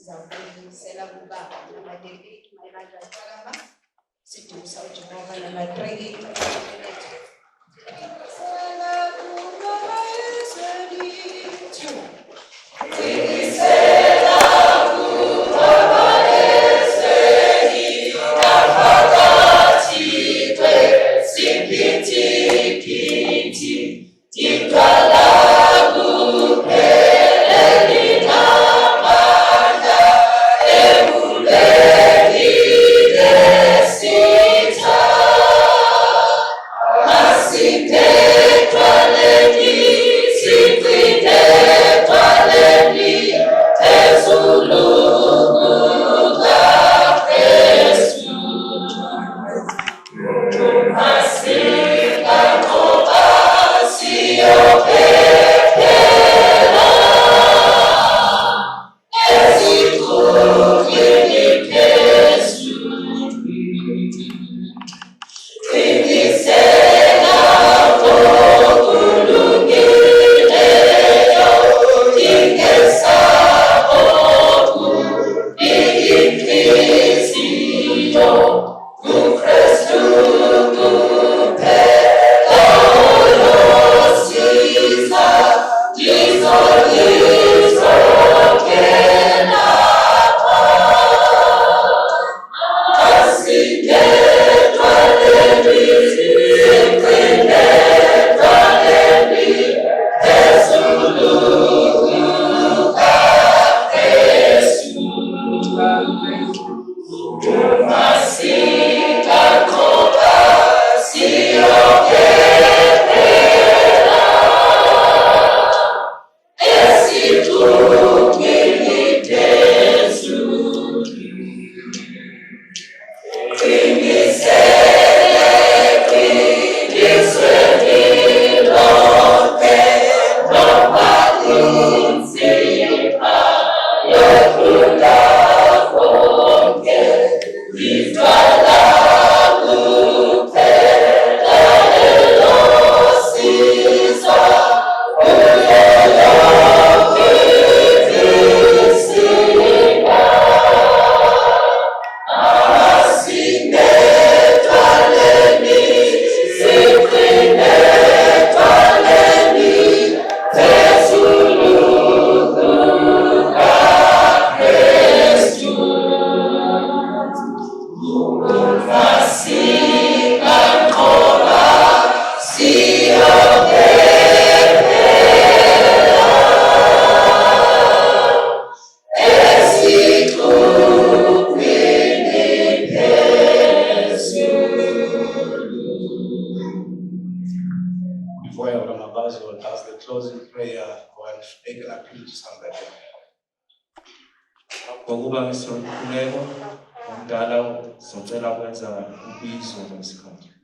Sizawubuyisela kubaba nabaleli mayelana kalama sidusa uJehova nabapraying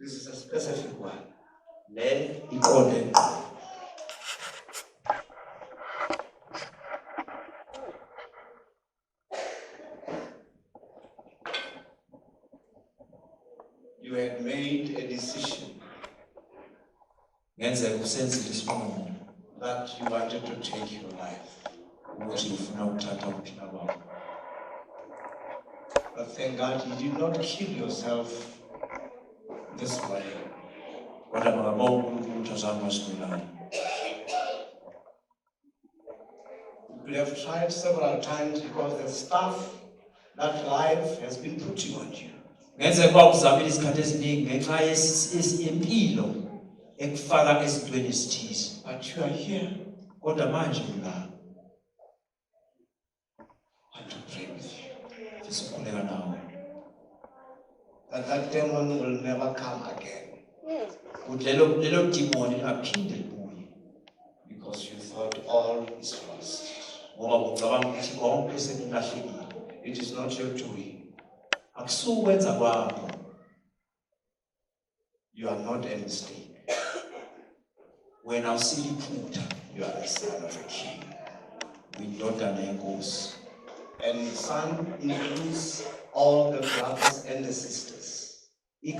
This is a specific one. You had made a decision that you wanted to take your life. But thank God you did not kill yourself this way. You have tried several times because the stuff that life has been putting on you. But you are here. I want to pray with you. That demon will never come again. Because you thought all is lost. It is not your doing. You are not a mistake. When I see you put, you are the son of a king. With daughter Negos. And son includes all the brothers and the sisters. I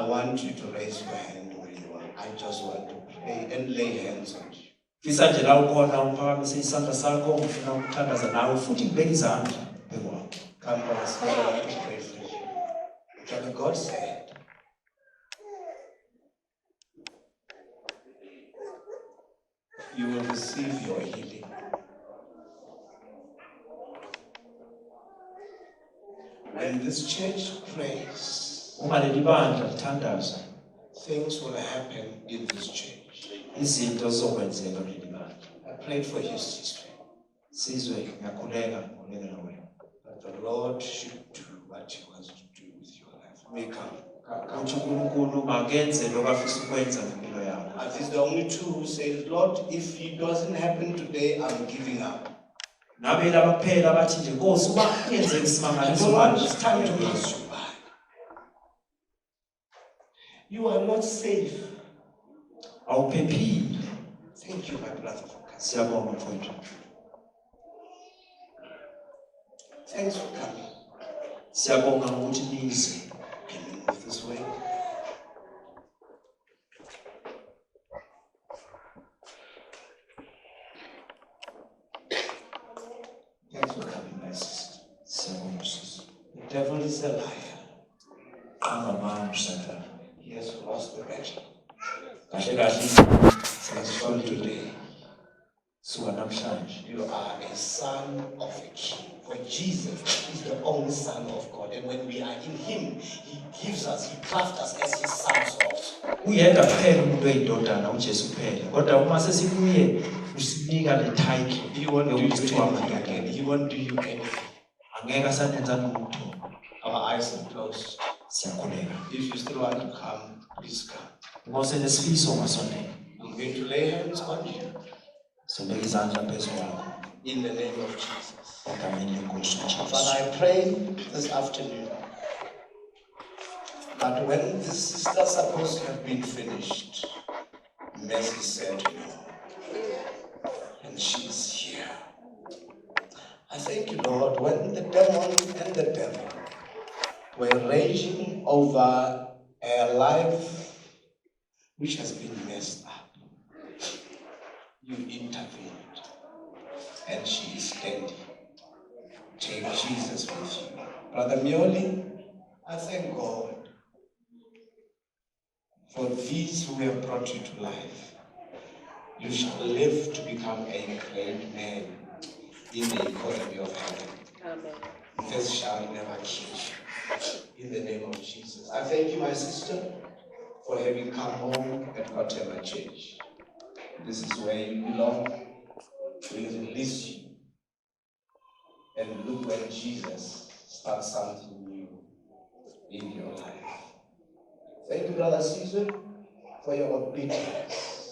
want you to raise your hand where you are. I just want to pray and lay hands on you. Fisa nje la ukhona uphakamise isandla sakho ufuna ukuthandaza nawe futhi ngibeke izandla phekwakho. Come, brothers, I want to pray for you. Brother, God said, you will receive your healing. When this church prays, Uma leli bandla lithandaza, things will happen in this church. izinto zizokwenzeka kuleli bandla. I prayed for you, sister, Sizwe ngiyakhuleka nawe. that the Lord should do what He wants to do with your life. May come. Uthi uNkulunkulu makenze lokho afisa ukwenza ngempilo yakho. And this is the only two who says, Lord, if it doesn't happen today, I'm giving up. Nabe laba kuphela bathi nje Nkosi uma yenze I isimangaliso don't want manje this time to pass you by. You are not safe. awuphephile. Thank you, my brother, for coming. Siyabonga mfowethu. Thanks for coming. Siyabonga ukuthi nize. Can you move this way? Thanks for coming, my sister. Siyabonga sisi. The devil is a liar. Angamanga uSathane. He has lost the battle. Kahle kahle Since from today, suka namhlanje. you are a son of a king. For Jesus is the only son of God. And when we are in him, he gives us, he crafts us as his sons also. Uyedwa kuphela umuntu oyindodana uJesu kuphela. Kodwa uma sesikuye usinika le title. He won't do you yokuthi kuthiwa anything amadodana. again. He won't do you anything. Angeke asanenza lutho. Our eyes are closed. Siyakhuleka. If you still want to come, please come. Ngose nesifiso ngasonela. I'm going to lay hands on you Sobeka izandla phezu kwakho. in the name of Jesus. Egameni lenkosi uJesu. Father, I pray this afternoon that when this sister is supposed to have been finished, mercy said no. And she is here. I thank you, Lord, when the demon and the devil were raging over a life which has been messed up, you intervened. And she is standing. Take Jesus with you. Brother Mioli, I thank God for these who have brought you to life. You shall live to become a great man in the economy of heaven. Amen. This shall never kill you. In the name of Jesus. I thank you, my sister, for having come home at whatever church. This is where you belong. We release you. And look when Jesus starts something new in your life. Thank you, Brother Caesar, for your obedience.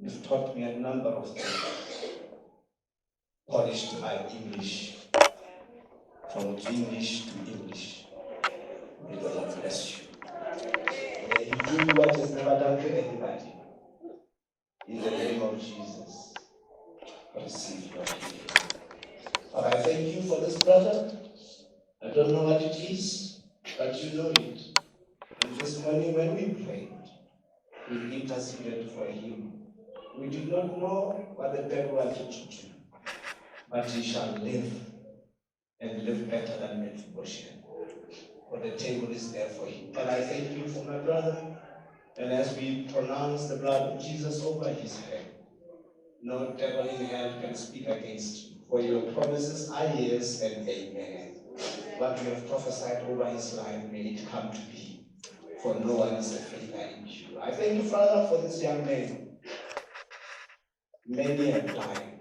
You've taught me a number of things. Polished my English, from English to English. May the Lord bless you. May He do what is never done to anybody. In the name of Jesus, receive your healing. But I thank you for this brother. I don't know what it is, but you know it. And this morning when we prayed, we interceded for him. We did not know what the devil wanted to do, but he shall live and live better than Mephibosheth. For the table is there for him. But I thank you for my brother. And as we pronounce the blood of Jesus over his head, no devil in hell can speak against you. For your promises are yes and amen. What you have prophesied over his life, may it come to be. For no one is a failure in you. I thank you, Father, for this young man. Many have died.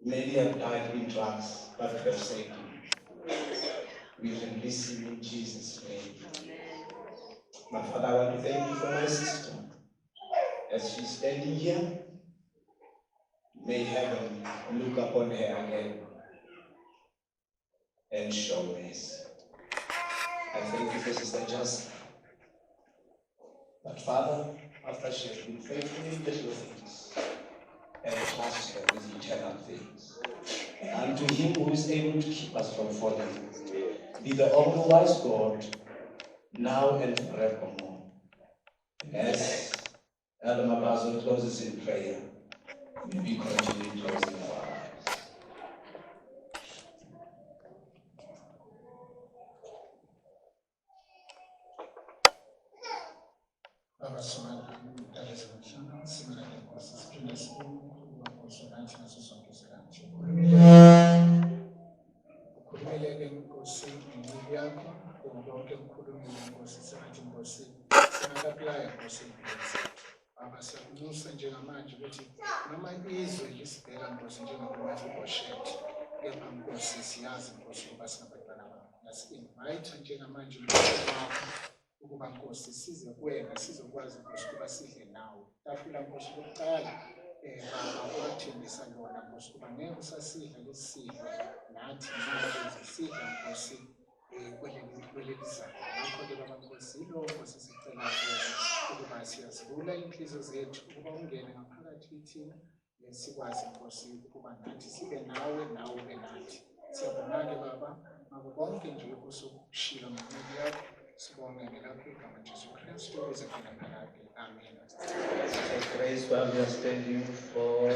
Many have died in drugs, but you have saved him. We release him in Jesus' name. My Father, I want to thank you for my sister. As she's standing here, may heaven look upon her again and show mercy. I thank you for Sister Just. But Father, after she has been faithful in little things, and trust her with eternal things, and to him who is able to keep us from falling, be the only wise God, now and forevermore. Yes. Elder Mabazo closes in prayer. May we continue closing our eyes. Baba Simanga, Dada Simanga, Simanga, Simanga, Ukhululeke Nkosi impilo yakho, konke ukukhulumile Nkosi sengathi Nkosi singakaplaya Nkosi impilo. Baba siyakunyusa njengamanje ukuthi noma izwe lisibheka Nkosi njengomafiboshethi, kepha Nkosi siyazi Nkosi ukuba singabantwana bakho. Yasi-invite njengamanje umphakathi wakho ukuba Nkosi size kuwena sizokwazi Nkosi ukuba sidle nawe. Tafula Nkosi lokuqala Baba wathembisa lona Nkosi ukuba ngeke usasidla lesidlo nathi nathi sidla Nkosi kwelelizayo. Ngakho-ke Baba Nkosi yilo Nkosi sicela ukuba siyazivula inhliziyo zethu ukuba ungene ngaphakathi kithina sikwazi Nkosi ukuba nathi sibe nawe nawe ube nathi. Siyabonga-ke Baba ngakho konke nje okusukushilo ngencwadi yakho. Sibonge ngelapho igama Jesu Kristu uze khona phakade. Amen. Take grace while we are standing for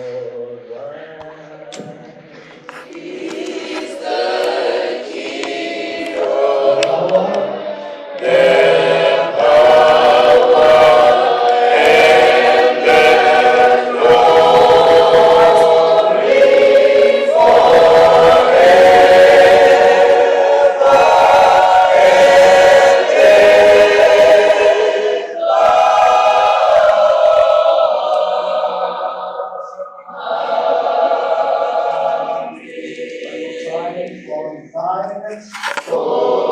Five, 4,